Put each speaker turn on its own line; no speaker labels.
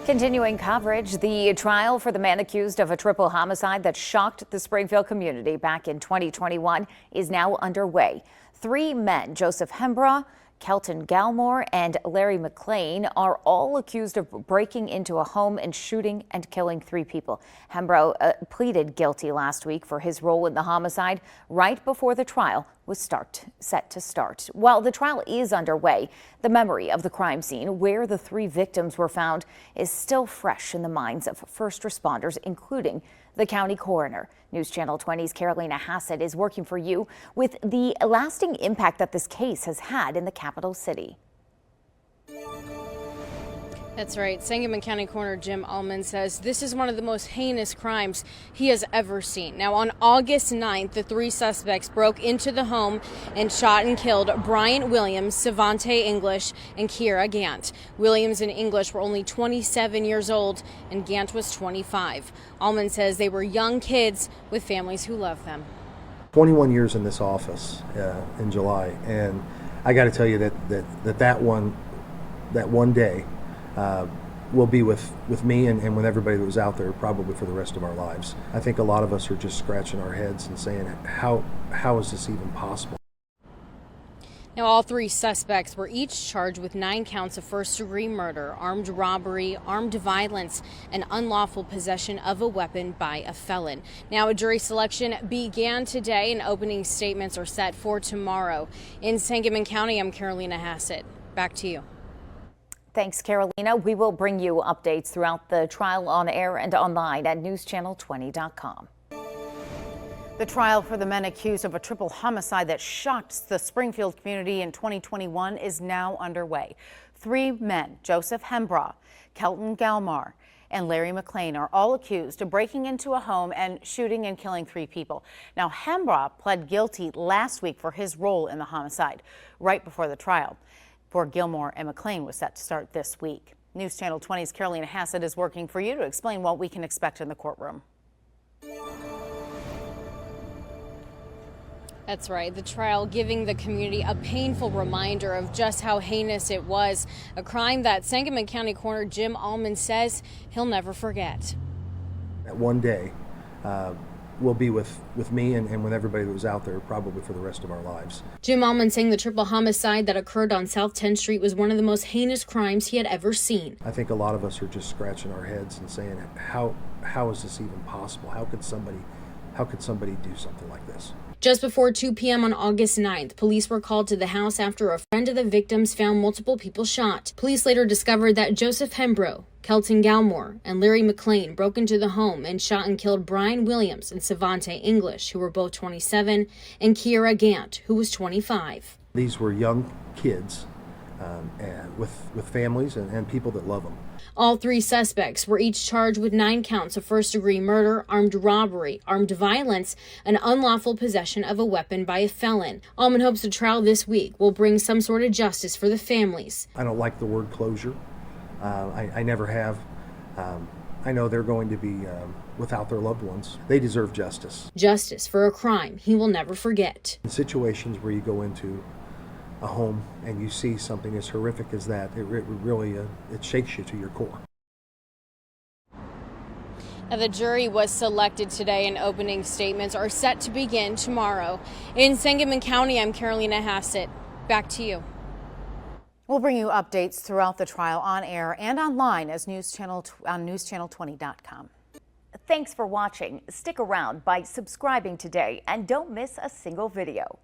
Continuing coverage, the trial for the man accused of a triple homicide that shocked the Springfield community back in 2021 is now underway. Three men, Joseph Hembrough, Kelton Galmore, and Larry McLean, are all accused of breaking into a home and shooting and killing three people. Hembrough pleaded guilty last week for his role in the homicide right before the trial was set to start. While the trial is underway, the memory of the crime scene where the three victims were found is still fresh in the minds of first responders, including the county coroner. News Channel 20's Carolina Hassett is working for you with the lasting impact that this case has had in the capital city.
That's right. Sangamon County Coroner Jim Allman says this is one of the most heinous crimes he has ever seen. Now, on August 9th, the three suspects broke into the home and shot and killed Brian Williams, Savante English, and Kiera Gant. Williams and English were only 27 years old, and Gant was 25. Allman says they were young kids with families who love them.
21 years in this office in July, and I got to tell you that one day will be with me and with everybody that was out there probably for the rest of our lives. I think a lot of us are just scratching our heads and saying, how is this even possible?
Now, all three suspects were each charged with 9 counts of first-degree murder, armed robbery, armed violence, and unlawful possession of a weapon by a felon. Now, a jury selection began today and opening statements are set for tomorrow. In Sangamon County, I'm Carolina Hassett. Back to you.
Thanks, Carolina. We will bring you updates throughout the trial on air and online at newschannel20.com.
The trial for the men accused of a triple homicide that shocked the Springfield community in 2021 is now underway. Three men, Joseph Hembrough, Kelton Galmar, and Larry McLean, are all accused of breaking into a home and shooting and killing three people. Now, Hembrough pled guilty last week for his role in the homicide right before the trial for Gilmore and McLean was set to start this week. News Channel 20's Carolina Hassett is working for you to explain what we can expect in the courtroom.
That's right. The trial giving the community a painful reminder of just how heinous it was, a crime that Sangamon County Coroner Jim Allman says he'll never forget.
That one day will be with me and with everybody that was out there probably for the rest of our lives.
Jim Allman saying the triple homicide that occurred on South 10th Street was one of the most heinous crimes he had ever seen.
I think a lot of us are just scratching our heads and saying, how is this even possible? How could somebody do something like this?
Just before 2 p.m. on August 9th, police were called to the house after a friend of the victims found multiple people shot. Police later discovered that Joseph Hembrough, Kelton Galmore, and Larry McLean broke into the home and shot and killed Brian Williams and Savante English, who were both 27, and Kiera Gant, who was 25.
These were young kids with families and people that love them.
All three suspects were each charged with 9 counts of first-degree murder, armed robbery, armed violence, and unlawful possession of a weapon by a felon. Allman hopes the trial this week will bring some sort of justice for the families.
I don't like the word closure. I never have. I know they're going to be without their loved ones. They deserve justice.
Justice for a crime he will never forget.
In situations where you go into a home and you see something as horrific as that, it really it shakes you to your core.
Now, the jury was selected today and opening statements are set to begin tomorrow. In Sangamon County, I'm Carolina Hassett. Back to you.
We'll bring you updates throughout the trial on air and online as on newschannel20.com.
Thanks for watching. Stick around by subscribing today and don't miss a single video.